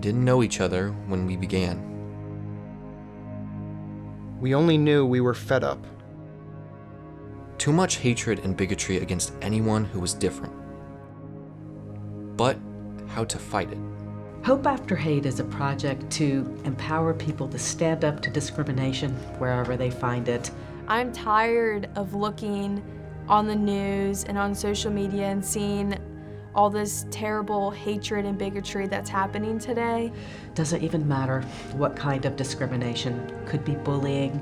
didn't know each other when we began. We only knew we were fed up. Too much hatred and bigotry against anyone who was different. But how to fight it. Hope After Hate is a project to empower people to stand up to discrimination wherever they find it. I'm tired of looking on the news and on social media and seeing all this terrible hatred and bigotry that's happening today. Doesn't even matter what kind of discrimination. Could be bullying,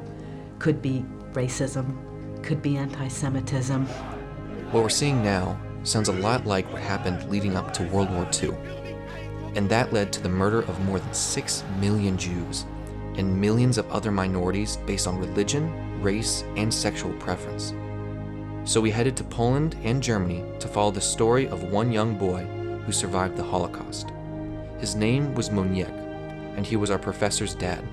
could be racism, could be anti-Semitism. What we're seeing now sounds a lot like what happened leading up to World War II. And that led to the murder of more than 6 million Jews and millions of other minorities based on religion, race, and sexual preference. So we headed to Poland and Germany to follow the story of one young boy who survived the Holocaust. His name was Moniek, and he was our professor's dad.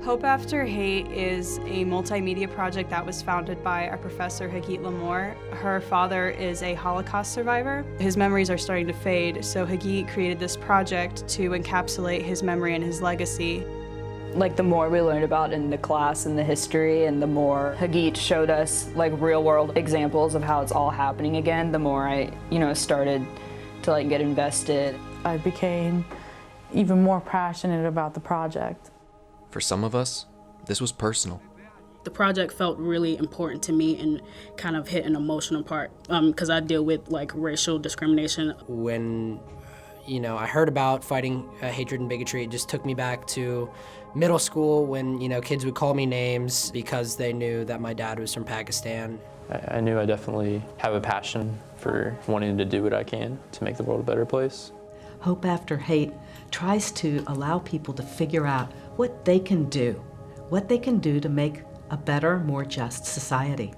Hope After Hate is a multimedia project that was founded by our professor, Hagit Limor. Her father is a Holocaust survivor. His memories are starting to fade, so Hagit created this project to encapsulate his memory and his legacy. Like, the more we learned about in the class and the history, and the more Hagit showed us like real world examples of how it's all happening again, the more I, started to get invested. I became even more passionate about the project. For some of us, this was personal. The project felt really important to me and kind of hit an emotional part because I deal with racial discrimination. When I heard about fighting hatred and bigotry, it just took me back to middle school when kids would call me names because they knew that my dad was from Pakistan. I knew I definitely have a passion for wanting to do what I can to make the world a better place. Hope After Hate tries to allow people to figure out what they can do to make a better, more just society.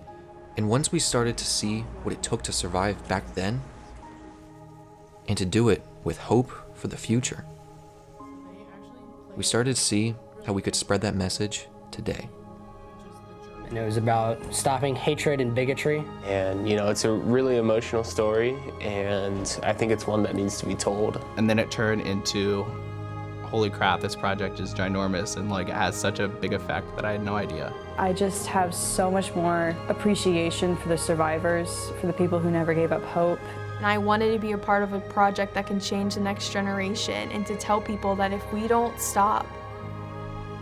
And once we started to see what it took to survive back then, and to do it with hope for the future, we started to see how we could spread that message today. And it was about stopping hatred and bigotry. And it's a really emotional story, and I think it's one that needs to be told. And then it turned into, holy crap, this project is ginormous and it has such a big effect that I had no idea. I just have so much more appreciation for the survivors, for the people who never gave up hope. And I wanted to be a part of a project that can change the next generation and to tell people that if we don't stop,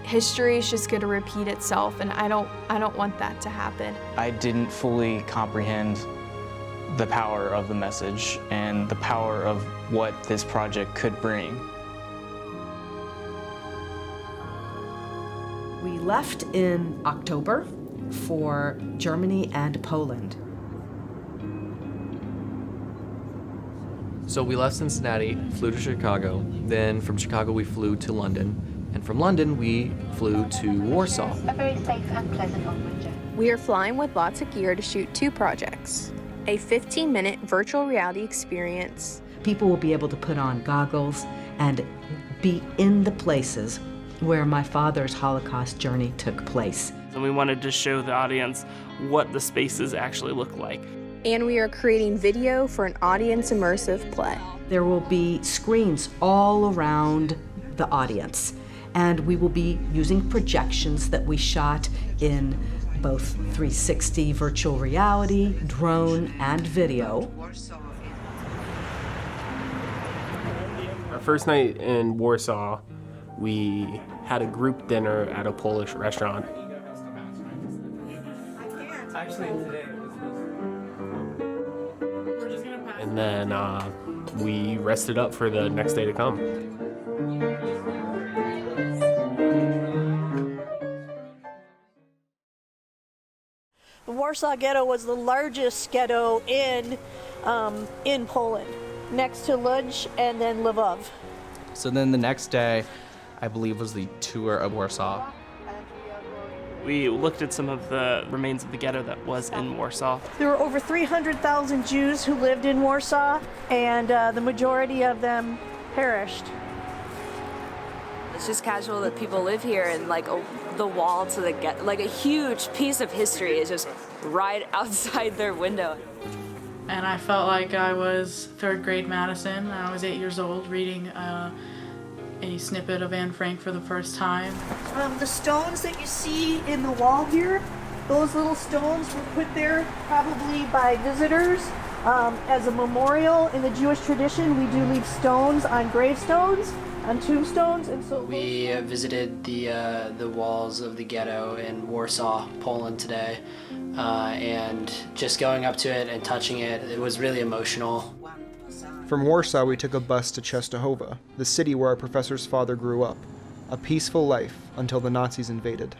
history is just going to repeat itself, and I don't want that to happen. I didn't fully comprehend the power of the message and the power of what this project could bring. We left in October for Germany and Poland. So we left Cincinnati, flew to Chicago, then from Chicago we flew to London, and from London we flew to Warsaw. A very safe and pleasant onward journey. We are flying with lots of gear to shoot 2 projects. A 15-minute virtual reality experience. People will be able to put on goggles and be in the places where my father's Holocaust journey took place. And we wanted to show the audience what the spaces actually look like. And we are creating video for an audience immersive play. There will be screens all around the audience, and we will be using projections that we shot in both 360 virtual reality, drone, and video. Our first night in Warsaw, we had a group dinner at a Polish restaurant. And then we rested up for the next day to come. The Warsaw Ghetto was the largest ghetto in Poland, next to Łódź and then Lvov. So then the next day, I believe, was the tour of Warsaw. We looked at some of the remains of the ghetto that was in Warsaw. There were over 300,000 Jews who lived in Warsaw, and the majority of them perished. It's just casual that people live here, and the wall to the ghetto, a huge piece of history is just right outside their window. And I felt like I was 3rd grade Madison. I was 8 years old reading a snippet of Anne Frank for the first time. The stones that you see in the wall here, those little stones were put there probably by visitors as a memorial. In the Jewish tradition, we do leave stones on gravestones, on tombstones, and so we visited the walls of the ghetto in Warsaw, Poland today, and just going up to it and touching it, it was really emotional. From Warsaw, we took a bus to Częstochowa, the city where our professor's father grew up. A peaceful life until the Nazis invaded.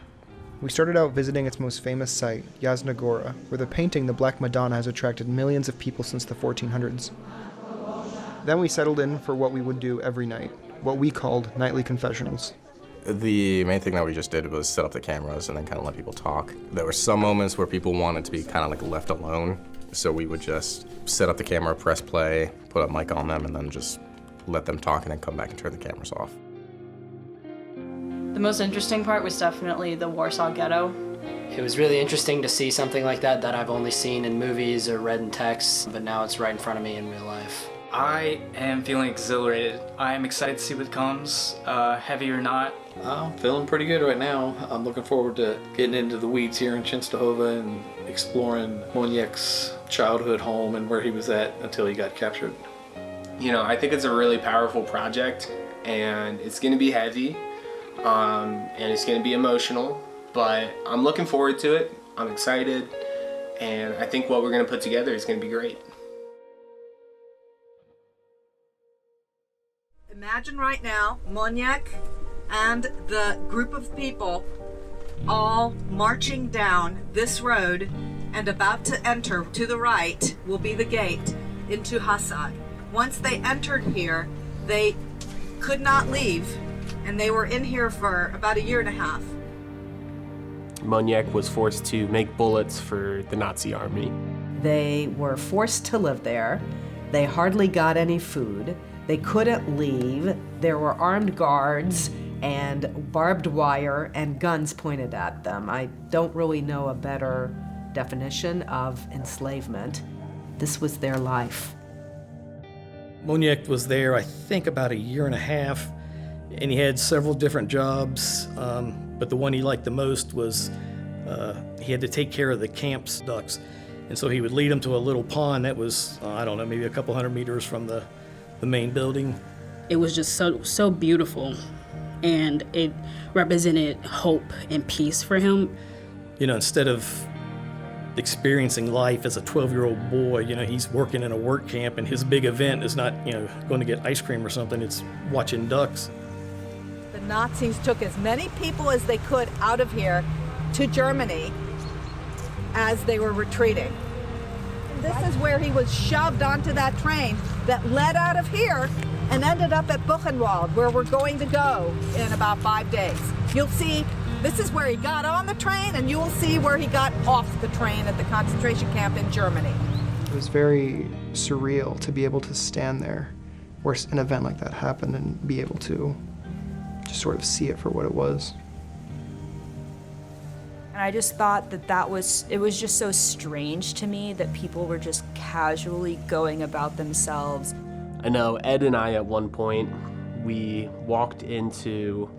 We started out visiting its most famous site, Jasna Gora, where the painting The Black Madonna has attracted millions of people since the 1400s. Then we settled in for what we would do every night, what we called nightly confessionals. The main thing that we just did was set up the cameras and then kind of let people talk. There were some moments where people wanted to be kind of like left alone, so we would just set up the camera, press play, put a mic on them, and then just let them talk and then come back and turn the cameras off. The most interesting part was definitely the Warsaw Ghetto. It was really interesting to see something like that I've only seen in movies or read in texts, but now it's right in front of me in real life. I am feeling exhilarated. I am excited to see what comes, heavy or not. I'm feeling pretty good right now. I'm looking forward to getting into the weeds here in Częstochowa and exploring Moniek's childhood home and where he was at until he got captured. You know, I think it's a really powerful project, and it's going to be heavy, and it's going to be emotional, but I'm looking forward to it. I'm excited, and I think what we're going to put together is going to be great. Imagine right now, Moniek and the group of people all marching down this road, and about to enter to the right will be the gate into Hasag. Once they entered here, they could not leave, and they were in here for about 1.5 years. Moniek was forced to make bullets for the Nazi army. They were forced to live there. They hardly got any food. They couldn't leave. There were armed guards and barbed wire and guns pointed at them. I don't really know a better definition of enslavement. This was their life. Moniek was there, I think, about 1.5 years, and he had several different jobs, but the one he liked the most was he had to take care of the camp's ducks. And so he would lead them to a little pond that was, I don't know, maybe a couple 100 meters from the main building. It was just so beautiful, and it represented hope and peace for him. You know, instead of experiencing life as a 12-year-old boy, you know, he's working in a work camp, and his big event is not, you know, going to get ice cream or something, it's watching ducks. The Nazis took as many people as they could out of here to Germany as they were retreating. This is where he was shoved onto that train that led out of here and ended up at Buchenwald, where we're going to go in about 5 days. You'll see, this is where he got on the train, and you will see where he got off the train at the concentration camp in Germany. It was very surreal to be able to stand there where an event like that happened and be able to just sort of see it for what it was. And I just thought that it was just so strange to me that people were just casually going about themselves. I know Ed and I, at one point, we walked into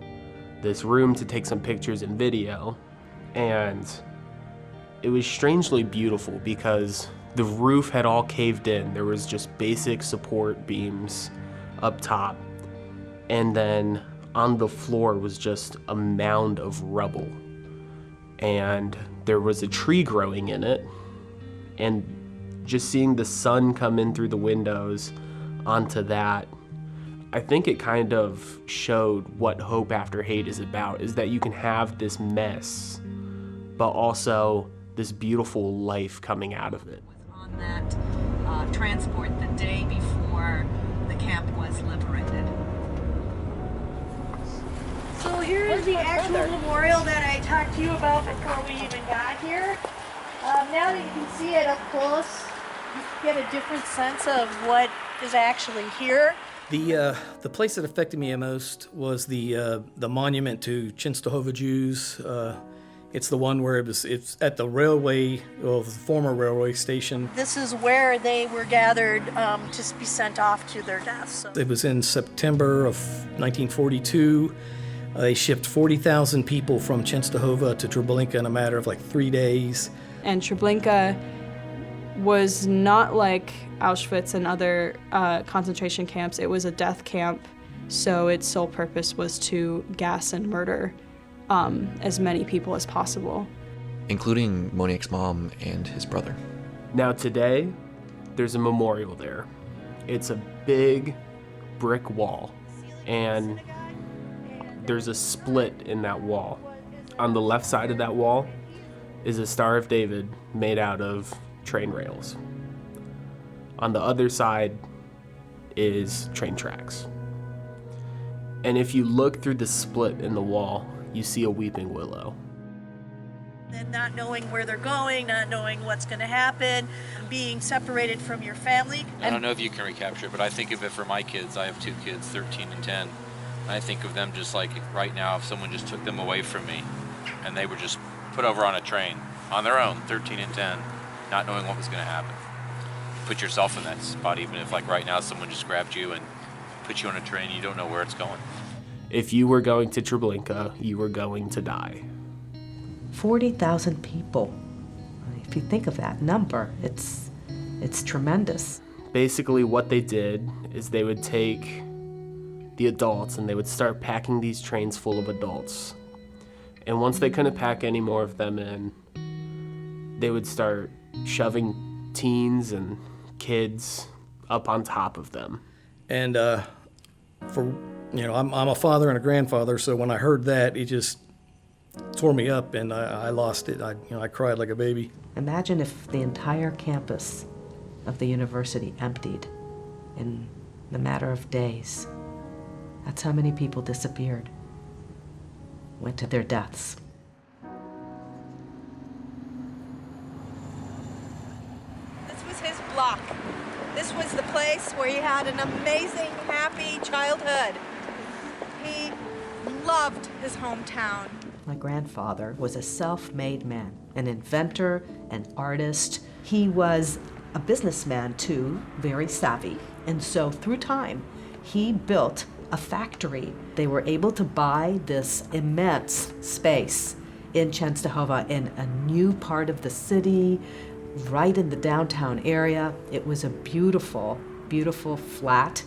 this room to take some pictures and video, and it was strangely beautiful because the roof had all caved in. There was just basic support beams up top, and then on the floor was just a mound of rubble. And there was a tree growing in it, and just seeing the sun come in through the windows onto that, I think it kind of showed what Hope After Hate is about, is that you can have this mess, but also this beautiful life coming out of it. On that transport the day before the camp was liberated. So here is the actual memorial that I talked to you about before we even got here. Now that you can see it up close, you get a different sense of what is actually here. The place that affected me the most was the monument to Częstochowa Jews It's the one where it's at the railway, well, the former railway station. This is where they were gathered to be sent off to their deaths. So. It was in September of 1942. They shipped 40,000 people from Częstochowa to Treblinka in a matter of like 3 days. And Treblinka was not like Auschwitz and other concentration camps. It was a death camp, so its sole purpose was to gas and murder as many people as possible. Including Monique's mom and his brother. Now today, there's a memorial there. It's a big brick wall, and there's a split in that wall. On the left side of that wall is a Star of David made out of train rails. On the other side is train tracks. And if you look through the split in the wall, you see a weeping willow. And not knowing where they're going, not knowing what's going to happen, being separated from your family. I don't know if you can recapture it, but I think of it for my kids. I have 2 kids, 13 and 10. I think of them just like right now, if someone just took them away from me and they were just put over on a train on their own, 13 and 10, not knowing what was going to happen. Put yourself in that spot, even if like right now someone just grabbed you and put you on a train, you don't know where it's going. If you were going to Treblinka, you were going to die. 40,000 people. If you think of that number, it's tremendous. Basically what they did is they would take the adults and they would start packing these trains full of adults. And once they couldn't pack any more of them in, they would start shoving teens and kids up on top of them. And I'm a father and a grandfather, so when I heard that, it just tore me up, and I lost it. I cried like a baby. Imagine if the entire campus of the university emptied in the matter of days. That's how many people disappeared, went to their deaths. This was his block. This was the place where he had an amazing, happy childhood. He loved his hometown. My grandfather was a self-made man, an inventor, an artist. He was a businessman too, very savvy. And so through time, he built a factory. They were able to buy this immense space in Częstochowa in a new part of the city, right in the downtown area. It was a beautiful, beautiful flat,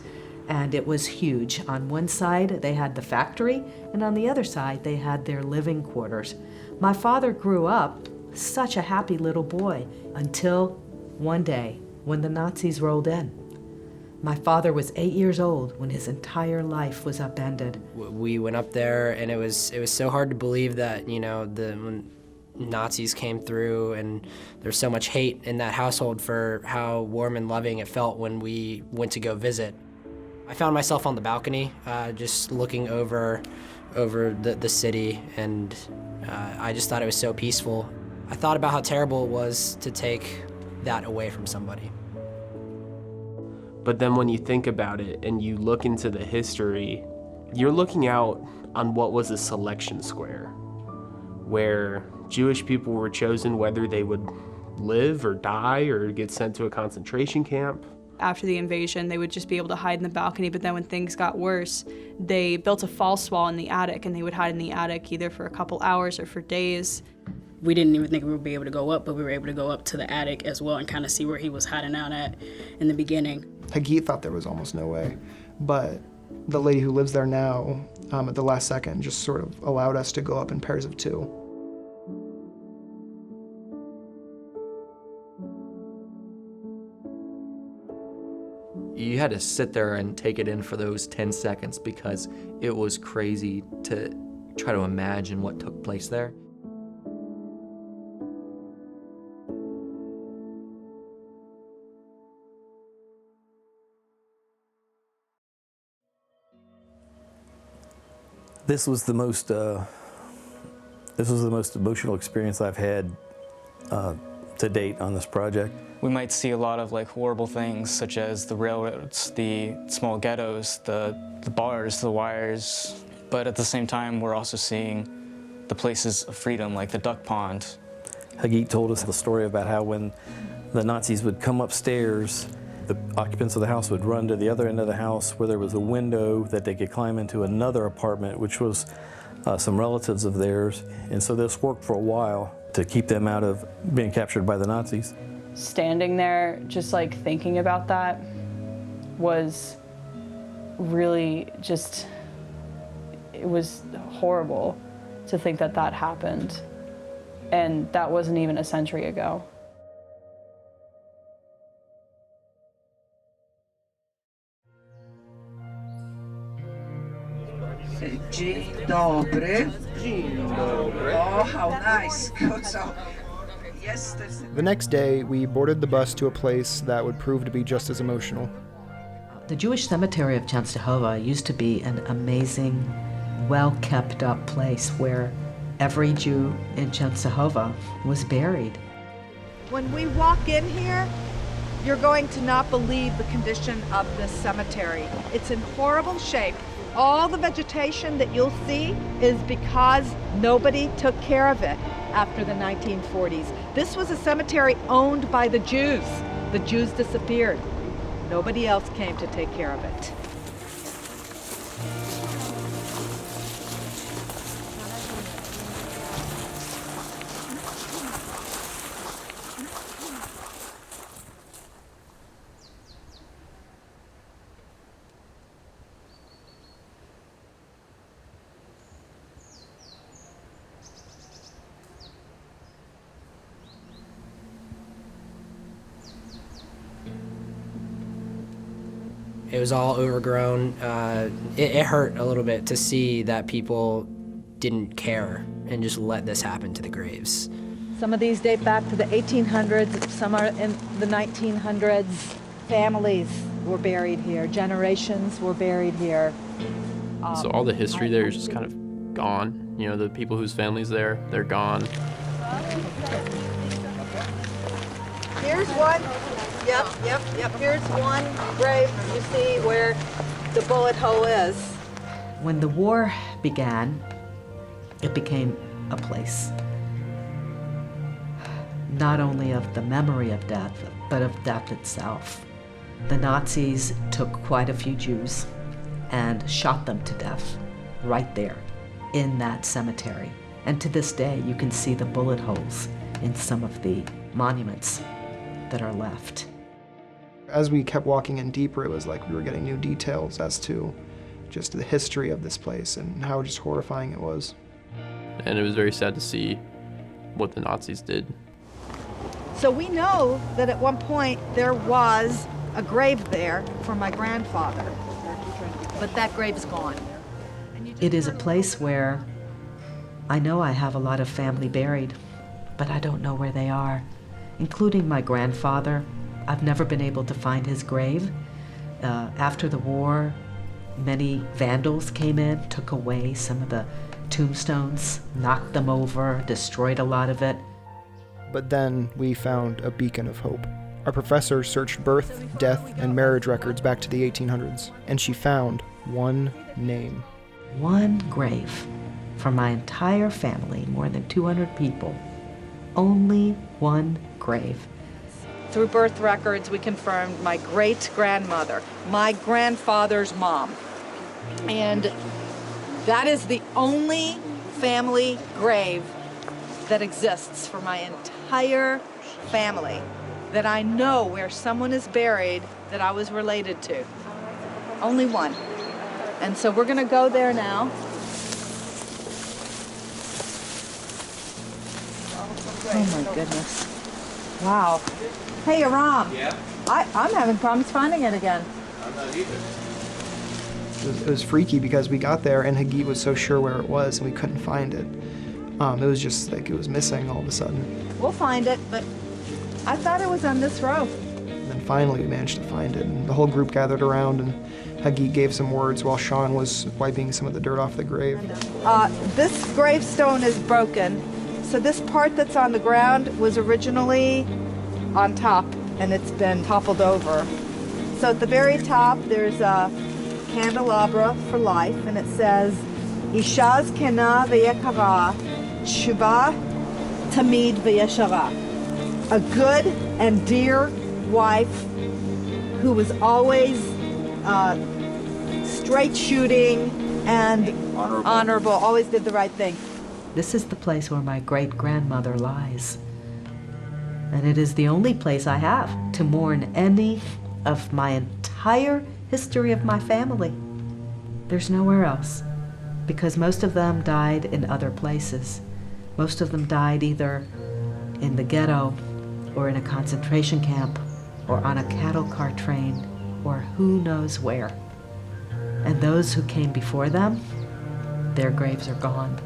and it was huge. On one side, they had the factory, and on the other side, they had their living quarters. My father grew up such a happy little boy until one day when the Nazis rolled in. My father was 8 years old when his entire life was upended. We went up there, and it was so hard to believe that, when Nazis came through, and there's so much hate in that household for how warm and loving it felt when we went to go visit. I found myself on the balcony, just looking over the city, and I just thought it was so peaceful. I thought about how terrible it was to take that away from somebody. But then when you think about it and you look into the history, you're looking out on what was a selection square, where Jewish people were chosen whether they would live or die or get sent to a concentration camp. After the invasion, they would just be able to hide in the balcony, but then when things got worse, they built a false wall in the attic, and they would hide in the attic either for a couple hours or for days. We didn't even think we would be able to go up, but we were able to go up to the attic as well and kind of see where he was hiding out at in the beginning. Hagit thought there was almost no way, but the lady who lives there now, at the last second, just sort of allowed us to go up in pairs of 2. You had to sit there and take it in for those 10 seconds because it was crazy to try to imagine what took place there. This was the most emotional experience I've had to date on this project. We might see a lot of horrible things, such as the railroads, the small ghettos, the bars, the wires, but at the same time we're also seeing the places of freedom, like the duck pond. Hagit told us the story about how when the Nazis would come upstairs, the occupants of the house would run to the other end of the house where there was a window that they could climb into another apartment, which was some relatives of theirs. And so this worked for a while to keep them out of being captured by the Nazis. Standing there, just like thinking about that was really just, it was horrible to think that that happened. And that wasn't even a century ago. Dzień dobry. Dzień dobry. Oh, how nice. The next day, we boarded the bus to a place that would prove to be just as emotional. The Jewish cemetery of Częstochowa used to be an amazing, well-kept up place where every Jew in Częstochowa was buried. When we walk in here, you're going to not believe the condition of this cemetery. It's in horrible shape. All the vegetation that you'll see is because nobody took care of it after the 1940s. This was a cemetery owned by the Jews. The Jews disappeared. Nobody else came to take care of it. It was all overgrown. It hurt a little bit to see that people didn't care and just let this happen to the graves. Some of these date back to the 1800s, some are in the 1900s. Families were buried here, generations were buried here. So all the history there is just kind of gone. You know, the people whose families there, they're gone. Here's one. Yep. Here's one grave you see where the bullet hole is. When the war began, it became a place not only of the memory of death, but of death itself. The Nazis took quite a few Jews and shot them to death right there in that cemetery. And to this day, you can see the bullet holes in some of the monuments that are left. As we kept walking in deeper, it was like we were getting new details as to just the history of this place and how just horrifying it was. And it was very sad to see what the Nazis did. So we know that at one point there was a grave there for my grandfather, but that grave is gone. It is a place where I know I have a lot of family buried, but I don't know where they are, including my grandfather. I've never been able to find his grave. After the war, many vandals came in, took away some of the tombstones, knocked them over, destroyed a lot of it. But then we found a beacon of hope. Our professor searched birth, death, and marriage records back to the 1800s, and she found one name. One grave for my entire family, more than 200 people. Only one grave. Through birth records, we confirmed my great-grandmother, my grandfather's mom. And that is the only family grave that exists for my entire family that I know where someone is buried that I was related to. Only one. And so we're gonna go there now. Oh my goodness. Wow. Hey, Yoram. Yeah? I'm having problems finding it again. I'm not either. It was freaky because we got there and Hagit was so sure where it was and we couldn't find it. It was just like it was missing all of a sudden. We'll find it, but I thought it was on this row. And then finally we managed to find it, and the whole group gathered around and Hagit gave some words while Sean was wiping some of the dirt off the grave. This gravestone is broken, so this part that's on the ground was originally on top, and it's been toppled over. So at the very top, there's a candelabra for life, and it says, Ishaz Kena V'Yekara tshuva tamid v'yeshara, a good and dear wife who was always straight shooting and honorable, always did the right thing. This is the place where my great-grandmother lies. And it is the only place I have to mourn any of my entire history of my family. There's nowhere else, because most of them died in other places. Most of them died either in the ghetto, or in a concentration camp, or on a cattle car train, or who knows where. And those who came before them, their graves are gone.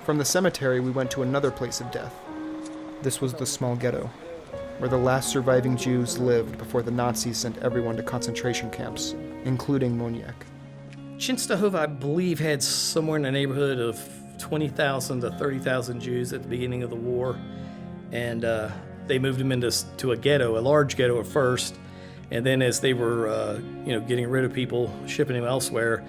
From the cemetery, we went to another place of death. This was the small ghetto, where the last surviving Jews lived before the Nazis sent everyone to concentration camps, including Moniek. Częstochowa, I believe, had somewhere in the neighborhood of 20,000 to 30,000 Jews at the beginning of the war, and they moved them into a ghetto, a large ghetto at first, and then as they were, getting rid of people, shipping them elsewhere,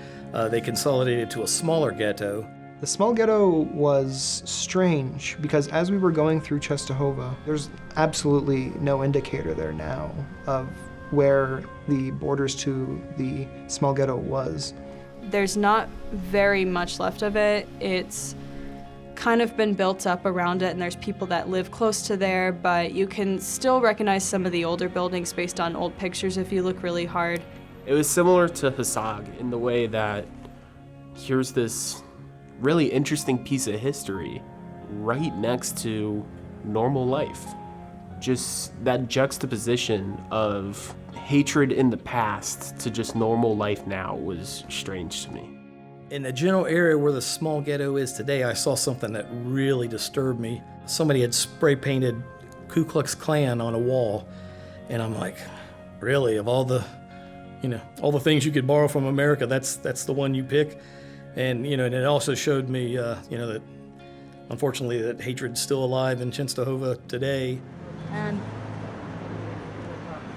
they consolidated to a smaller ghetto. The small ghetto was strange because as we were going through Częstochowa, there's absolutely no indicator there now of where the borders to the small ghetto was. There's not very much left of it. It's kind of been built up around it, and there's people that live close to there, but you can still recognize some of the older buildings based on old pictures if you look really hard. It was similar to Hasag in the way that here's this really interesting piece of history right next to normal life. Just that juxtaposition of hatred in the past to just normal life now was strange to me. In the general area where the small ghetto is today, I saw something that really disturbed me. Somebody had spray painted Ku Klux Klan on a wall, and I'm like, really, of all the things you could borrow from America, that's the one you pick? And, and it also showed me, that unfortunately that hatred's still alive in Częstochowa today. And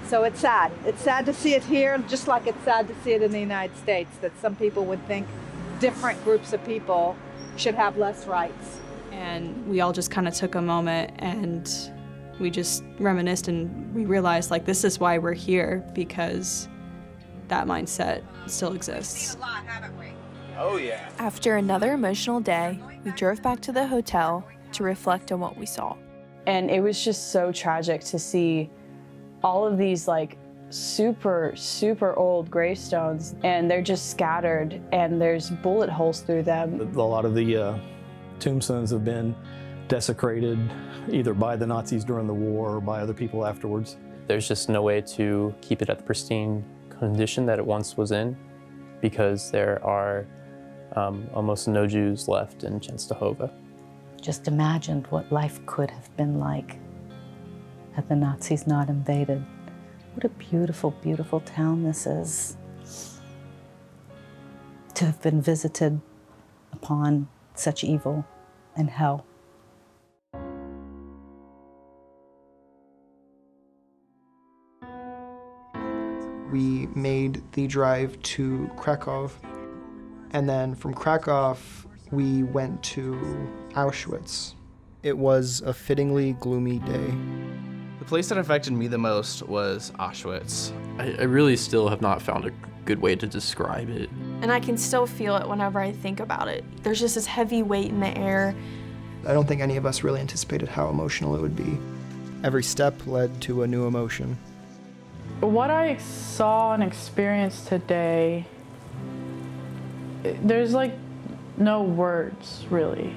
so it's sad. It's sad to see it here, just like it's sad to see it in the United States, that some people would think different groups of people should have less rights. And we all just kind of took a moment and we just reminisced, and we realized, this is why we're here, because that mindset still exists. Oh, yeah. After another emotional day, we drove back to the hotel to reflect on what we saw. And it was just so tragic to see all of these super, super old gravestones, and they're just scattered, and there's bullet holes through them. A lot of the tombstones have been desecrated, either by the Nazis during the war or by other people afterwards. There's just no way to keep it at the pristine condition that it once was in, because there are almost no Jews left in Częstochowa. Just imagined what life could have been like had the Nazis not invaded. What a beautiful, beautiful town this is. To have been visited upon such evil and hell. We made the drive to Krakow, and then from Krakow, we went to Auschwitz. It was a fittingly gloomy day. The place that affected me the most was Auschwitz. I really still have not found a good way to describe it. And I can still feel it whenever I think about it. There's just this heavy weight in the air. I don't think any of us really anticipated how emotional it would be. Every step led to a new emotion. What I saw and experienced today, there's no words, really.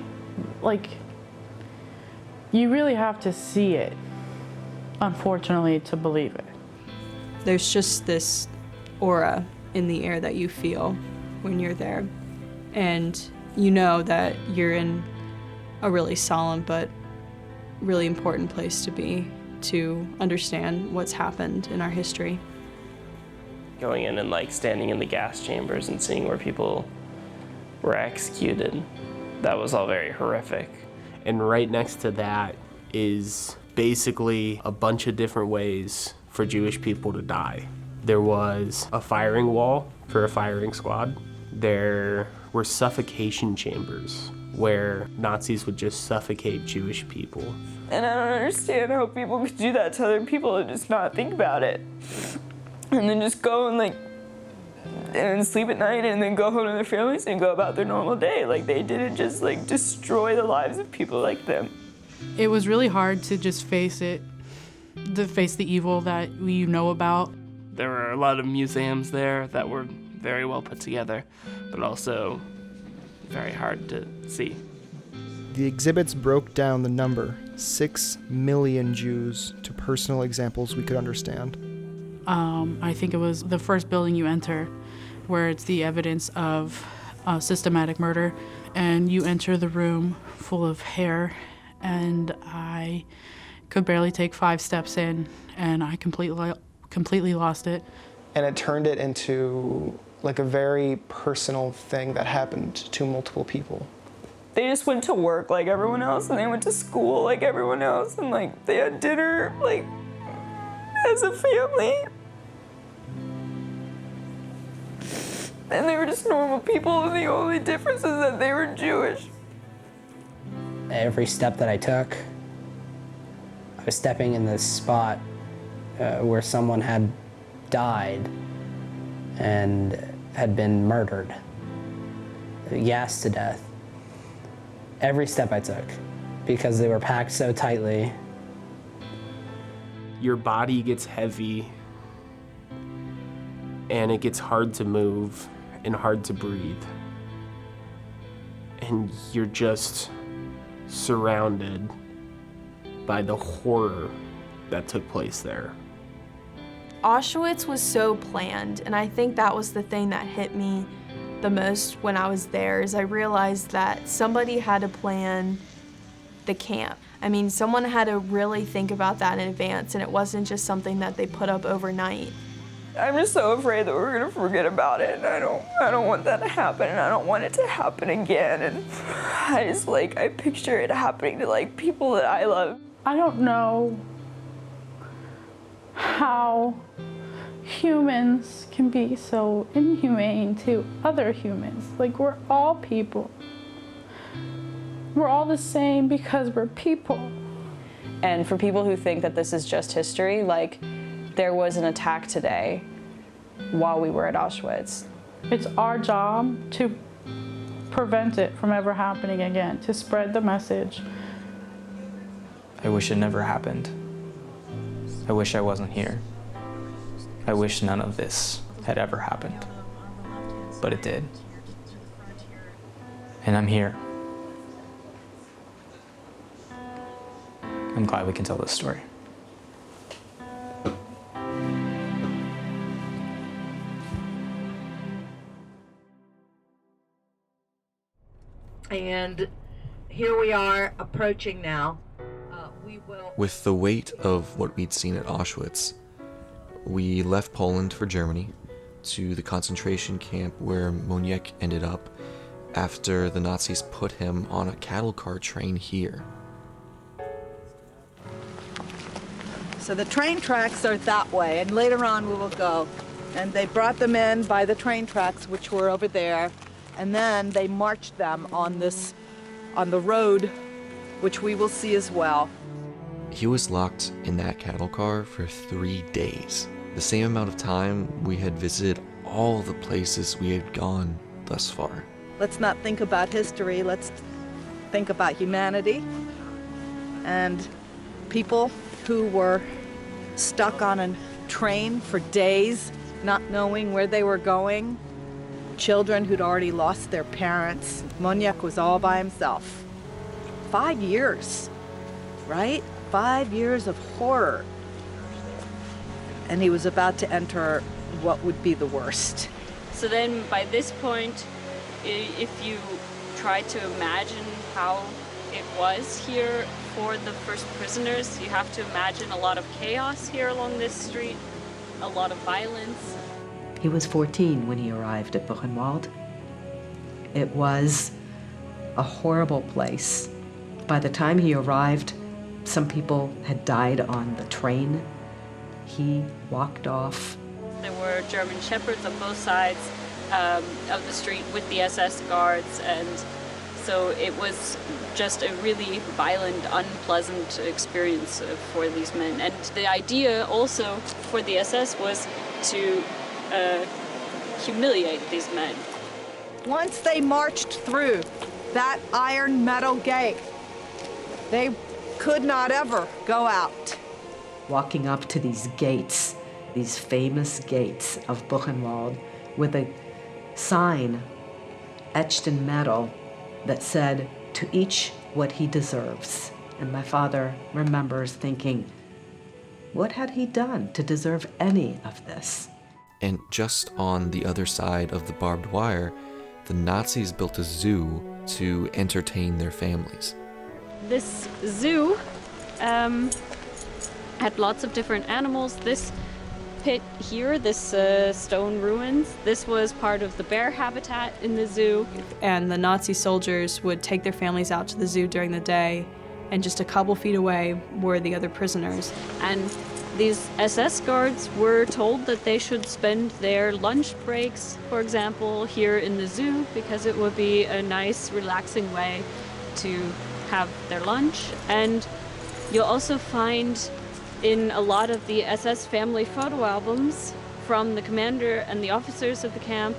You really have to see it, unfortunately, to believe it. There's just this aura in the air that you feel when you're there. And you know that you're in a really solemn but really important place to be, to understand what's happened in our history. Going in and standing in the gas chambers and seeing where people were executed, that was all very horrific. And right next to that is basically a bunch of different ways for Jewish people to die. There was a firing wall for a firing squad. There were suffocation chambers where Nazis would just suffocate Jewish people. And I don't understand how people could do that to other people and just not think about it. And then just go and sleep at night and then go home to their families and go about their normal day. Like, they didn't just destroy the lives of people like them. It was really hard to just face it, to face the evil that we know about. There were a lot of museums there that were very well put together, but also very hard to see. The exhibits broke down the number, 6 million Jews, to personal examples we could understand. I think it was the first building you enter, where it's the evidence of systematic murder, and you enter the room full of hair, and I could barely take 5 steps in, and I completely lost it. And it turned it into like a very personal thing that happened to multiple people. They just went to work like everyone else, and they went to school like everyone else, and they had dinner as a family. And they were just normal people, and the only difference is that they were Jewish. Every step that I took, I was stepping in this spot where someone had died and had been murdered, gassed to death. Every step I took, because they were packed so tightly. Your body gets heavy, and it gets hard to move and hard to breathe. And you're just surrounded by the horror that took place there. Auschwitz was so planned, and I think that was the thing that hit me the most when I was there, is I realized that somebody had to plan the camp. I mean, someone had to really think about that in advance, and it wasn't just something that they put up overnight. I'm just so afraid that we're gonna forget about it, and I don't want that to happen, and I don't want it to happen again. And I picture it happening to people that I love. I don't know how humans can be so inhumane to other humans. We're all people. We're all the same because we're people. And for people who think that this is just history, there was an attack today while we were at Auschwitz. It's our job to prevent it from ever happening again, to spread the message. I wish it never happened. I wish I wasn't here. I wish none of this had ever happened. But it did. And I'm here. I'm glad we can tell this story. And here we are approaching now. With the weight of what we'd seen at Auschwitz, we left Poland for Germany to the concentration camp where Moniek ended up after the Nazis put him on a cattle car train here. So the train tracks are that way, and later on we will go. And they brought them in by the train tracks, which were over there, and then they marched them on the road, which we will see as well. He was locked in that cattle car for 3 days, the same amount of time we had visited all the places we had gone thus far. Let's not think about history, let's think about humanity and people who were stuck on a train for days, not knowing where they were going, children who'd already lost their parents. Moniek was all by himself. 5 years, right? 5 years of horror. And he was about to enter what would be the worst. So then by this point, if you try to imagine how it was here for the first prisoners, you have to imagine a lot of chaos here along this street, a lot of violence. He was 14 when he arrived at Buchenwald. It was a horrible place. By the time he arrived, some people had died on the train. he walked off. There were German shepherds on both sides of the street with the SS guards, and so it was just a really violent, unpleasant experience for these men. And the idea also for the SS was to humiliate these men. Once they marched through that iron metal gate, they could not ever go out. Walking up to these gates, these famous gates of Buchenwald, with a sign etched in metal that said, "To each what he deserves." And my father remembers thinking, what had he done to deserve any of this? And just on the other side of the barbed wire, the Nazis built a zoo to entertain their families. This zoo had lots of different animals. This pit here, this stone ruins, this was part of the bear habitat in the zoo. And the Nazi soldiers would take their families out to the zoo during the day, and just a couple feet away were the other prisoners. And these SS guards were told that they should spend their lunch breaks, for example, here in the zoo, because it would be a nice, relaxing way to have their lunch. And you'll also find in a lot of the SS family photo albums from the commander and the officers of the camp,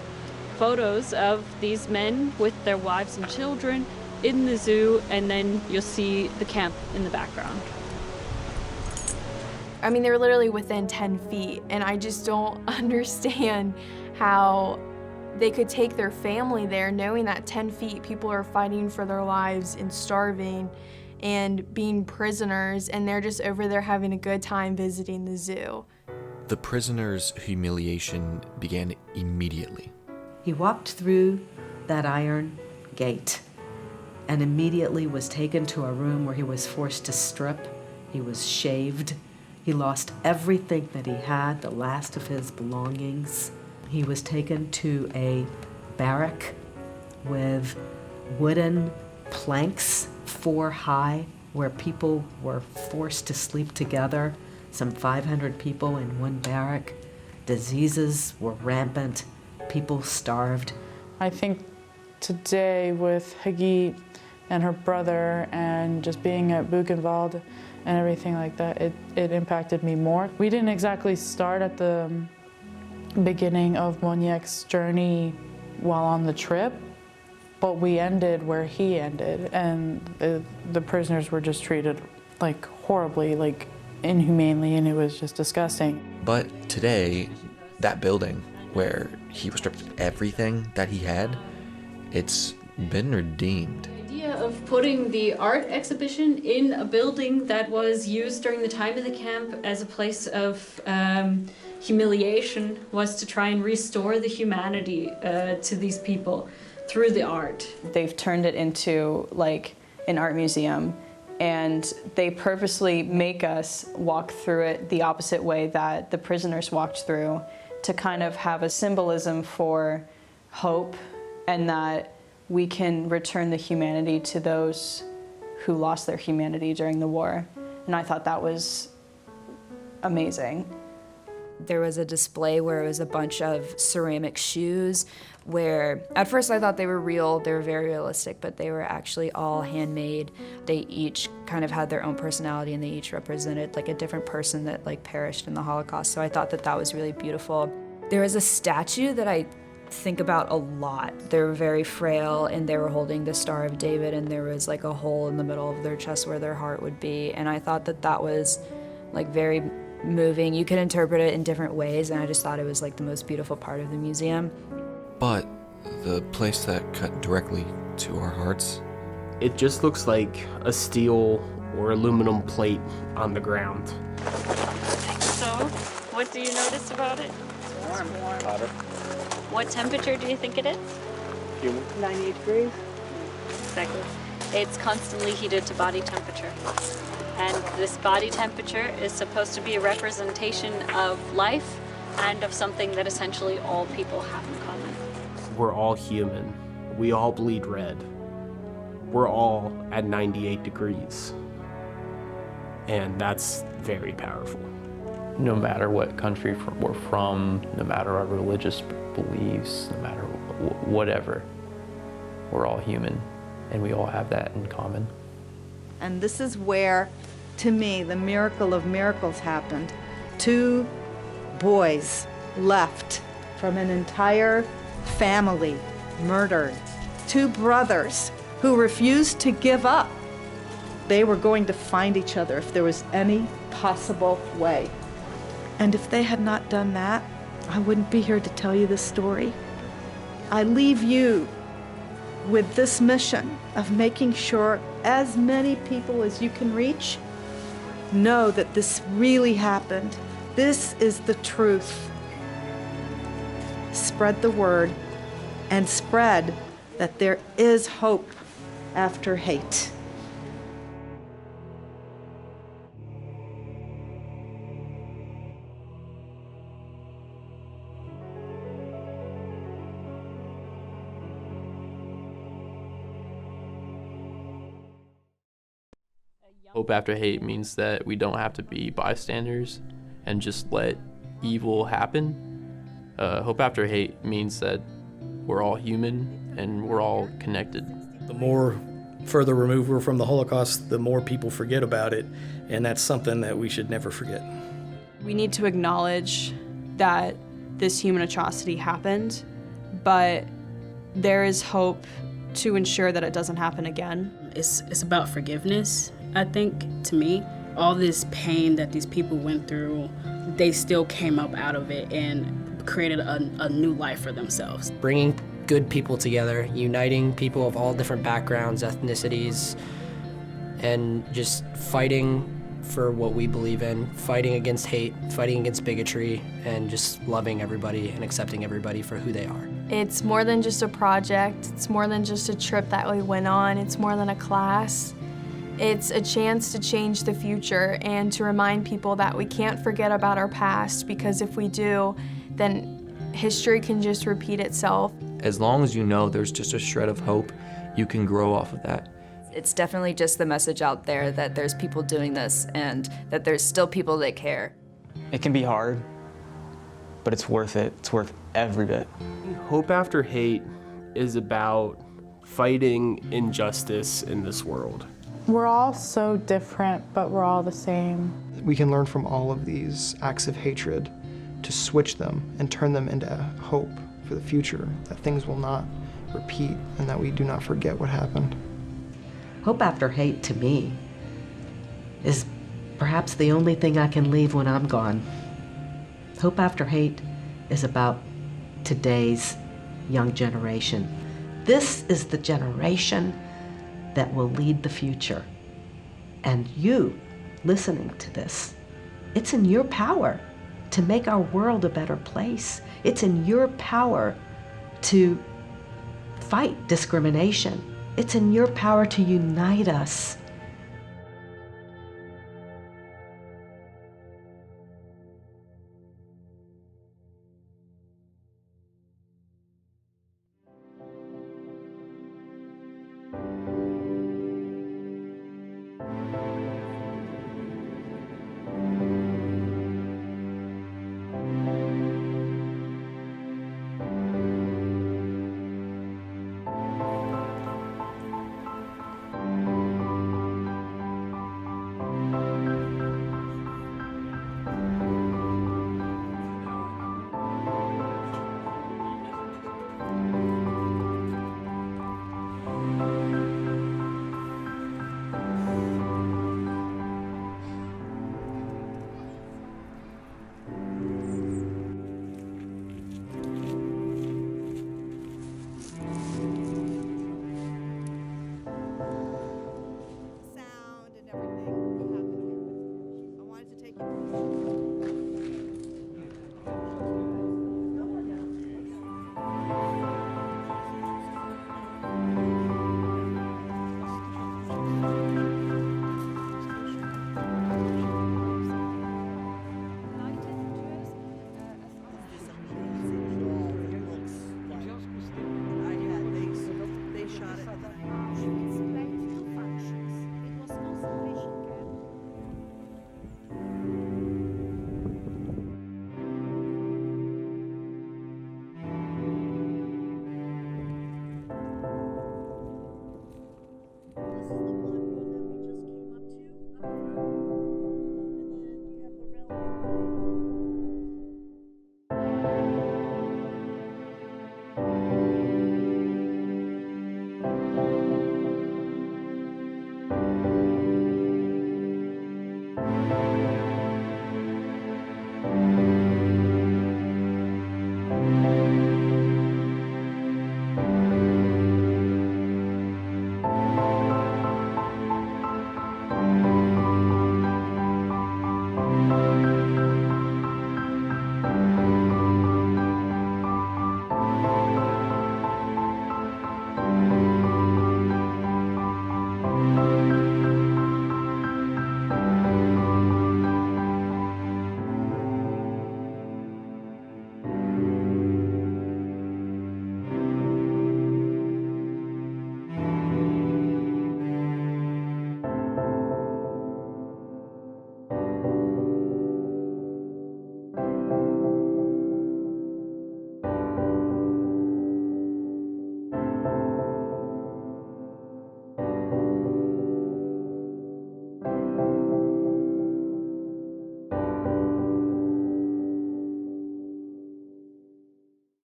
photos of these men with their wives and children in the zoo, and then you'll see the camp in the background. I mean, they were literally within 10 feet, and I just don't understand how they could take their family there knowing that 10 feet people are fighting for their lives and starving and being prisoners, and they're just over there having a good time visiting the zoo. The prisoners' humiliation began immediately. He walked through that iron gate and immediately was taken to a room where he was forced to strip. He was shaved. He lost everything that he had, the last of his belongings. He was taken to a barrack with wooden planks 4 high, where people were forced to sleep together, some 500 people in one barrack. Diseases were rampant, people starved. I think today with Hagit and her brother and just being at Buchenwald and everything like that, it impacted me more. We didn't exactly start at the beginning of Moniek's journey while on the trip, but we ended where he ended, and the prisoners were just treated like horribly, like inhumanely, and it was just disgusting. But today, that building where he was stripped of everything that he had, it's been redeemed. The idea of putting the art exhibition in a building that was used during the time of the camp as a place of humiliation was to try and restore the humanity to these people through the art. They've turned it into like an art museum, and they purposely make us walk through it the opposite way that the prisoners walked through, to kind of have a symbolism for hope and that we can return the humanity to those who lost their humanity during the war. And I thought that was amazing. There was a display where it was a bunch of ceramic shoes, where at first I thought they were real, they were very realistic, but they were actually all handmade. They each kind of had their own personality, and they each represented like a different person that like perished in the Holocaust. So I thought that that was really beautiful. There was a statue that I think about a lot. They were very frail, and they were holding the Star of David, and there was like a hole in the middle of their chest where their heart would be. And I thought that that was like very moving. You could interpret it in different ways, and I just thought it was like the most beautiful part of the museum. But the place that cut directly to our hearts, it just looks like a steel or aluminum plate on the ground. So, what do you notice about it? It's warm. Hotter. What temperature do you think it is? Human. 98 degrees. Exactly. It's constantly heated to body temperature. And this body temperature is supposed to be a representation of life and of something that essentially all people have in common. We're all human. We all bleed red. We're all at 98 degrees. And that's very powerful. no matter what country we're from, no matter our religious beliefs, no matter whatever, we're all human, and we all have that in common. And this is where, to me, the miracle of miracles happened. 2 boys left from an entire family murdered. 2 brothers who refused to give up. They were going to find each other if there was any possible way. And if they had not done that, I wouldn't be here to tell you this story. I leave you with this mission of making sure as many people as you can reach know that this really happened. This is the truth. Spread the word and spread that there is hope after hate. Hope after hate means that we don't have to be bystanders and just let evil happen. Hope after hate means that we're all human and we're all connected. The more further removed we're from the Holocaust, the more people forget about it, and that's something that we should never forget. We need to acknowledge that this human atrocity happened, but there is hope to ensure that it doesn't happen again. It's about forgiveness, I think, to me. All this pain that these people went through, they still came up out of it and created a new life for themselves. Bringing good people together, uniting people of all different backgrounds, ethnicities, and just fighting for what we believe in, fighting against hate, fighting against bigotry, and just loving everybody and accepting everybody for who they are. It's more than just a project. It's more than just a trip that we went on. It's more than a class. It's a chance to change the future and to remind people that we can't forget about our past, because if we do, then history can just repeat itself. As long as you know there's just a shred of hope, you can grow off of that. It's definitely just the message out there that there's people doing this and that there's still people that care. It can be hard, but it's worth it. It's worth every bit. Hope after hate is about fighting injustice in this world. We're all so different, but we're all the same. We can learn from all of these acts of hatred to switch them and turn them into hope for the future, that things will not repeat and that we do not forget what happened. Hope after hate, to me, is perhaps the only thing I can leave when I'm gone. Hope after hate is about today's young generation. This is the generation that will lead the future. And you, listening to this, it's in your power to make our world a better place. It's in your power to fight discrimination. It's in your power to unite us.